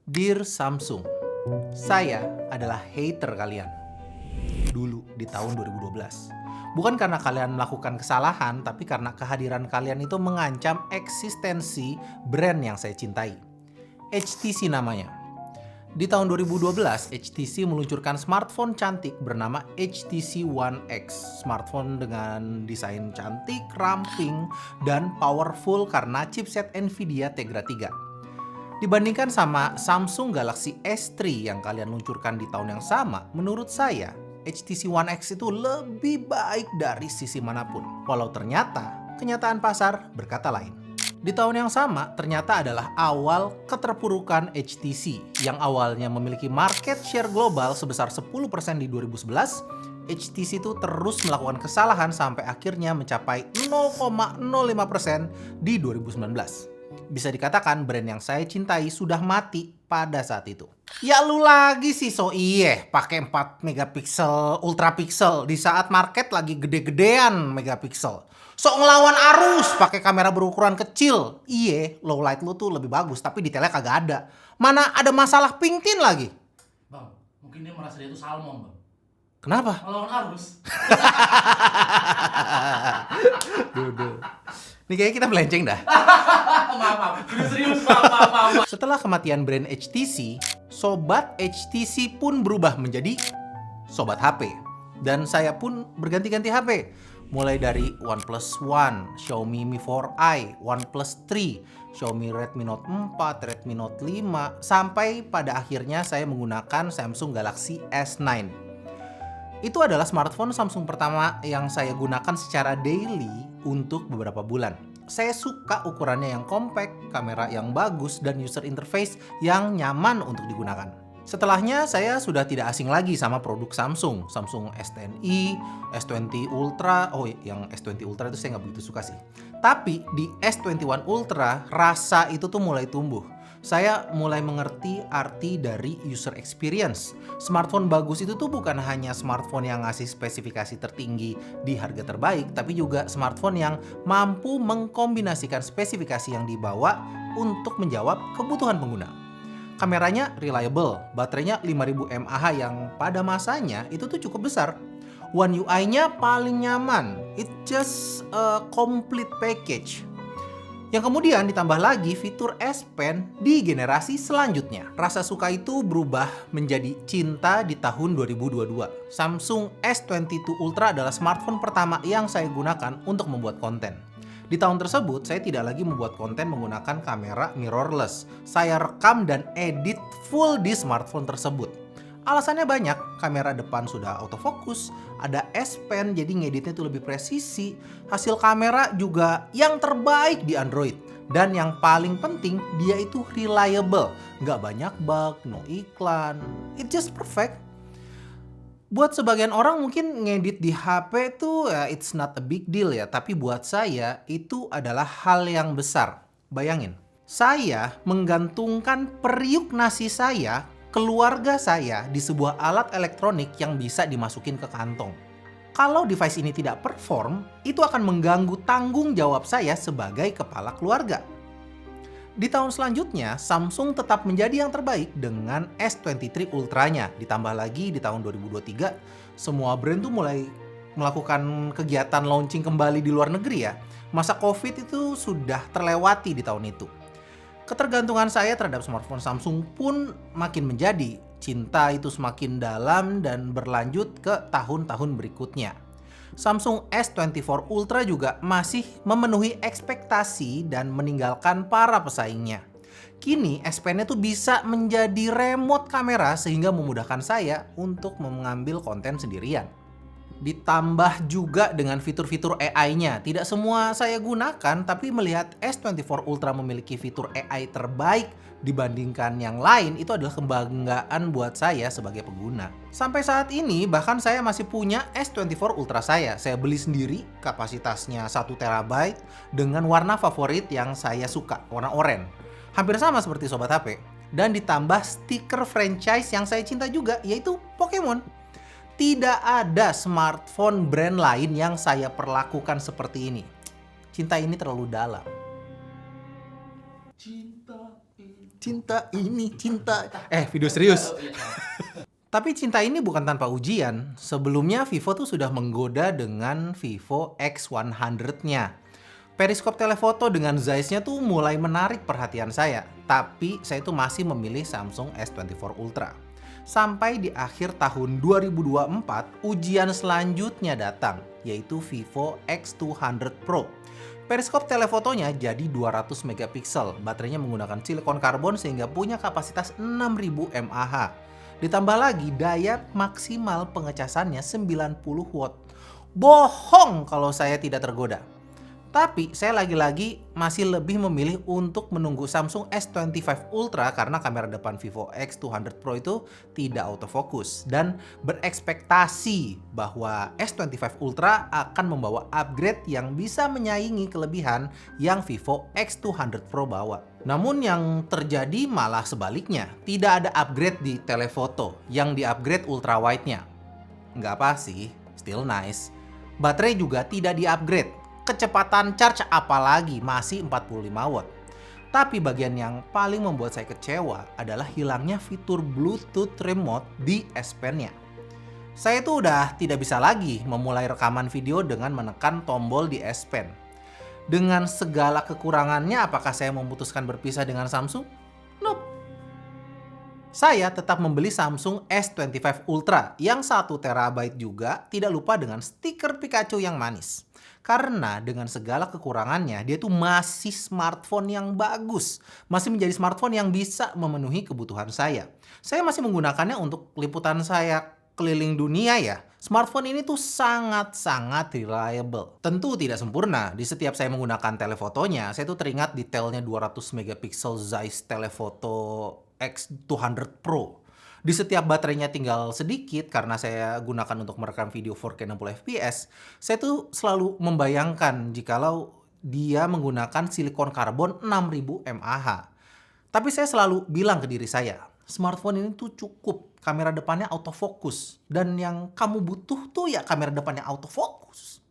Dear Samsung, saya adalah hater kalian. Dulu di tahun 2012. Bukan karena kalian melakukan kesalahan, tapi karena kehadiran kalian itu mengancam eksistensi brand yang saya cintai. HTC namanya. Di tahun 2012, HTC meluncurkan smartphone cantik bernama HTC One X. Smartphone dengan desain cantik, ramping, dan powerful karena chipset Nvidia Tegra 3. Dibandingkan sama Samsung Galaxy S3 yang kalian luncurkan di tahun yang sama, menurut saya, HTC One X itu lebih baik dari sisi manapun. Walau ternyata, kenyataan pasar berkata lain. Di tahun yang sama, ternyata adalah awal keterpurukan HTC, yang awalnya memiliki market share global sebesar 10% di 2011, HTC itu terus melakukan kesalahan sampai akhirnya mencapai 0,05% di 2019. Bisa dikatakan brand yang saya cintai sudah mati pada saat itu. Ya lu lagi sih so iye pakai 4 megapiksel ultra pixel di saat market lagi gede-gedean megapiksel. Sok ngelawan arus pakai kamera berukuran kecil. Iye, low light lu tuh lebih bagus tapi detailnya kagak ada. Mana ada masalah ping tin lagi. Bang, mungkin dia merasa dia itu salmon, Bang. Kenapa? Ngelawan arus. Duh. Ini kayaknya kita melenceng dah. Maaf. Serius, maaf. Setelah kematian brand HTC, sobat HTC pun berubah menjadi sobat HP. Dan saya pun berganti-ganti HP. Mulai dari OnePlus One, Xiaomi Mi 4i, OnePlus 3, Xiaomi Redmi Note 4, Redmi Note 5, sampai pada akhirnya saya menggunakan Samsung Galaxy S9. Itu adalah smartphone Samsung pertama yang saya gunakan secara daily untuk beberapa bulan. Saya suka ukurannya yang compact, kamera yang bagus, dan user interface yang nyaman untuk digunakan. Setelahnya, saya sudah tidak asing lagi sama produk Samsung. Samsung S10i, S20 Ultra. Oh, yang S20 Ultra itu saya nggak begitu suka sih. Tapi di S21 Ultra, rasa itu tuh mulai tumbuh. Saya mulai mengerti arti dari user experience. Smartphone bagus itu tuh bukan hanya smartphone yang ngasih spesifikasi tertinggi di harga terbaik, tapi juga smartphone yang mampu mengkombinasikan spesifikasi yang dibawa untuk menjawab kebutuhan pengguna. Kameranya reliable, baterainya 5000 mAh yang pada masanya itu tuh cukup besar. One UI-nya paling nyaman, it just a complete package. Yang kemudian ditambah lagi fitur S Pen di generasi selanjutnya. Rasa suka itu berubah menjadi cinta di tahun 2022. Samsung S22 Ultra adalah smartphone pertama yang saya gunakan untuk membuat konten. Di tahun tersebut, saya tidak lagi membuat konten menggunakan kamera mirrorless. Saya rekam dan edit full di smartphone tersebut. Alasannya banyak, kamera depan sudah autofocus, ada S Pen jadi ngeditnya itu lebih presisi, hasil kamera juga yang terbaik di Android. Dan yang paling penting, dia itu reliable, nggak banyak bug, no iklan, it just perfect. Buat sebagian orang mungkin ngedit di HP itu ya it's not a big deal ya, tapi buat saya itu adalah hal yang besar. Bayangin, saya menggantungkan periuk nasi saya, keluarga saya di sebuah alat elektronik yang bisa dimasukin ke kantong. Kalau device ini tidak perform, itu akan mengganggu tanggung jawab saya sebagai kepala keluarga. Di tahun selanjutnya, Samsung tetap menjadi yang terbaik dengan S23 Ultranya. Ditambah lagi di tahun 2023, semua brand tuh mulai melakukan kegiatan launching kembali di luar negeri ya. Masa COVID itu sudah terlewati di tahun itu. Ketergantungan saya terhadap smartphone Samsung pun makin menjadi. Cinta itu semakin dalam dan berlanjut ke tahun-tahun berikutnya. Samsung S24 Ultra juga masih memenuhi ekspektasi dan meninggalkan para pesaingnya. Kini S Pen-nya tuh bisa menjadi remote kamera sehingga memudahkan saya untuk mengambil konten sendirian. Ditambah juga dengan fitur-fitur AI-nya. Tidak semua saya gunakan, tapi melihat S24 Ultra memiliki fitur AI terbaik dibandingkan yang lain, itu adalah kebanggaan buat saya sebagai pengguna. Sampai saat ini, bahkan saya masih punya S24 Ultra saya. Saya beli sendiri, kapasitasnya 1 TB dengan warna favorit yang saya suka, warna oranye. Hampir sama seperti Sobat HP. Dan ditambah stiker franchise yang saya cinta juga, yaitu Pokemon. Tidak ada smartphone brand lain yang saya perlakukan seperti ini. Cinta ini terlalu dalam. Cinta ini cinta ini cinta. Video serius. Oh, iya, maaf. Tapi cinta ini bukan tanpa ujian. Sebelumnya Vivo tuh sudah menggoda dengan Vivo X100-nya. Periskop telefoto dengan Zeiss-nya tuh mulai menarik perhatian saya. Tapi saya tuh masih memilih Samsung S24 Ultra. Sampai di akhir tahun 2024, ujian selanjutnya datang, yaitu Vivo X200 Pro. Periskop telefotonya jadi 200 megapiksel, baterainya menggunakan silikon karbon sehingga punya kapasitas 6000 mAh. Ditambah lagi daya maksimal pengecasannya 90 watt. Bohong kalau saya tidak tergoda. Tapi saya lagi-lagi masih lebih memilih untuk menunggu Samsung S25 Ultra karena kamera depan Vivo X200 Pro itu tidak autofocus dan berekspektasi bahwa S25 Ultra akan membawa upgrade yang bisa menyaingi kelebihan yang Vivo X200 Pro bawa. Namun yang terjadi malah sebaliknya, tidak ada upgrade di telefoto, yang di-upgrade ultrawide-nya. Nggak apa sih, still nice. Baterai juga tidak di-upgrade. Kecepatan charge apalagi masih 45 watt. Tapi bagian yang paling membuat saya kecewa adalah hilangnya fitur Bluetooth remote di S Pen-nya. Saya tuh udah tidak bisa lagi memulai rekaman video dengan menekan tombol di S Pen. Dengan segala kekurangannya, apakah saya memutuskan berpisah dengan Samsung? Nope. Saya tetap membeli Samsung S25 Ultra yang 1 TB juga, tidak lupa dengan stiker Pikachu yang manis. Karena dengan segala kekurangannya, dia tuh masih smartphone yang bagus. Masih menjadi smartphone yang bisa memenuhi kebutuhan saya. Saya masih menggunakannya untuk liputan saya keliling dunia ya. Smartphone ini tuh sangat-sangat reliable. Tentu tidak sempurna. Di setiap saya menggunakan telefotonya, saya tuh teringat detailnya 200 megapiksel Zeiss Telefoto X200 Pro. Di setiap baterainya tinggal sedikit karena saya gunakan untuk merekam video 4K 60 fps, saya tuh selalu membayangkan jikalau dia menggunakan silikon karbon 6000 mAh. Tapi saya selalu bilang ke diri saya, smartphone ini tuh cukup, kamera depannya autofocus. Dan yang kamu butuh tuh ya kamera depannya autofocus.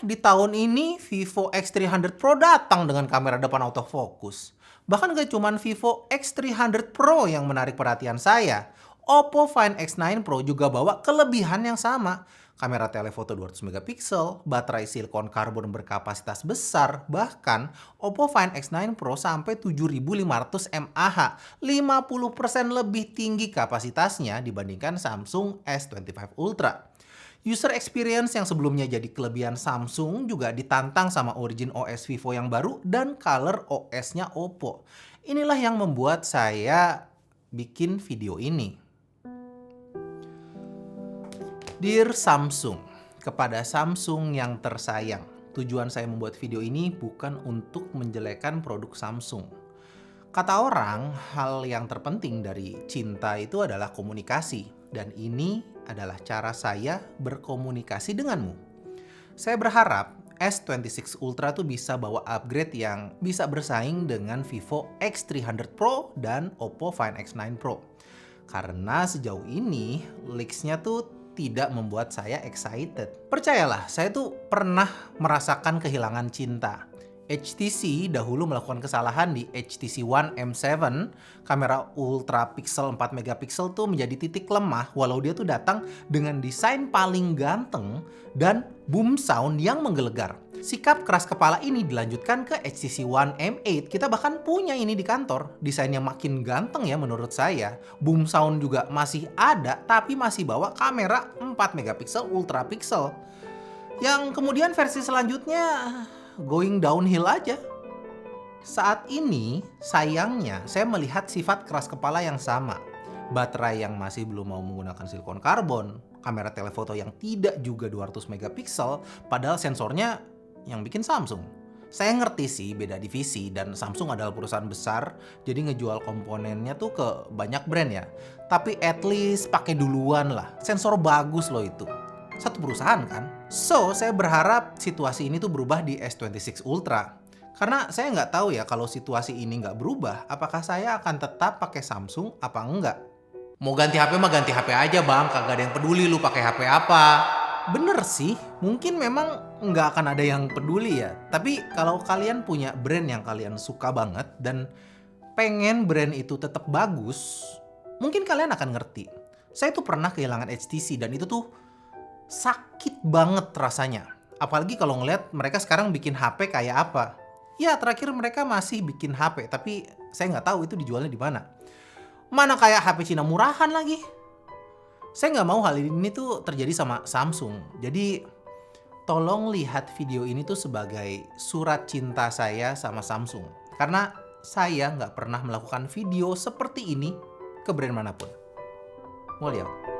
Di tahun ini Vivo X300 Pro datang dengan kamera depan autofocus. Bahkan gak cuman Vivo X300 Pro yang menarik perhatian saya. Oppo Find X9 Pro juga bawa kelebihan yang sama. Kamera telefoto 200 megapiksel, baterai silikon karbon berkapasitas besar, bahkan Oppo Find X9 Pro sampai 7500 mAh, 50% lebih tinggi kapasitasnya dibandingkan Samsung S25 Ultra. User experience yang sebelumnya jadi kelebihan Samsung juga ditantang sama Origin OS Vivo yang baru dan Color OS-nya Oppo. Inilah yang membuat saya bikin video ini. Dear Samsung, kepada Samsung yang tersayang, tujuan saya membuat video ini bukan untuk menjelekan produk Samsung. Kata orang, hal yang terpenting dari cinta itu adalah komunikasi, dan ini adalah cara saya berkomunikasi denganmu. Saya berharap S26 Ultra tuh bisa bawa upgrade yang bisa bersaing dengan Vivo X300 Pro dan Oppo Find X9 Pro. Karena sejauh ini leaks-nya tuh tidak membuat saya excited. Percayalah, saya tuh pernah merasakan kehilangan cinta. HTC dahulu melakukan kesalahan di HTC One M7, kamera ultra pixel 4 megapiksel tuh menjadi titik lemah walau dia tuh datang dengan desain paling ganteng dan boom sound yang menggelegar. Sikap keras kepala ini dilanjutkan ke HTC One M8. Kita bahkan punya ini di kantor. Desainnya makin ganteng ya menurut saya. Boom sound juga masih ada tapi masih bawa kamera 4 megapiksel ultra pixel. Yang kemudian versi selanjutnya going downhill aja. Saat ini, sayangnya, saya melihat sifat keras kepala yang sama. Baterai yang masih belum mau menggunakan silikon karbon, kamera telefoto yang tidak juga 200 megapiksel, padahal sensornya yang bikin Samsung. Saya ngerti sih beda divisi dan Samsung adalah perusahaan besar, jadi ngejual komponennya tuh ke banyak brand ya. Tapi at least pakai duluan lah, sensor bagus loh itu. Satu perusahaan kan? So, saya berharap situasi ini tuh berubah di S26 Ultra. Karena saya nggak tahu ya kalau situasi ini nggak berubah, apakah saya akan tetap pakai Samsung apa enggak. Mau ganti HP mah ganti HP aja bang, kagak ada yang peduli lu pakai HP apa. Bener sih, mungkin memang nggak akan ada yang peduli ya. Tapi kalau kalian punya brand yang kalian suka banget dan pengen brand itu tetap bagus, mungkin kalian akan ngerti. Saya tuh pernah kehilangan HTC dan itu tuh sakit banget rasanya. Apalagi kalau ngeliat mereka sekarang bikin HP kayak apa. Ya terakhir mereka masih bikin HP, tapi saya nggak tahu itu dijualnya di mana. Mana kayak HP Cina murahan lagi. Saya nggak mau hal ini tuh terjadi sama Samsung. Jadi tolong lihat video ini tuh sebagai surat cinta saya sama Samsung. Karena saya nggak pernah melakukan video seperti ini ke brand manapun. Mau lihat?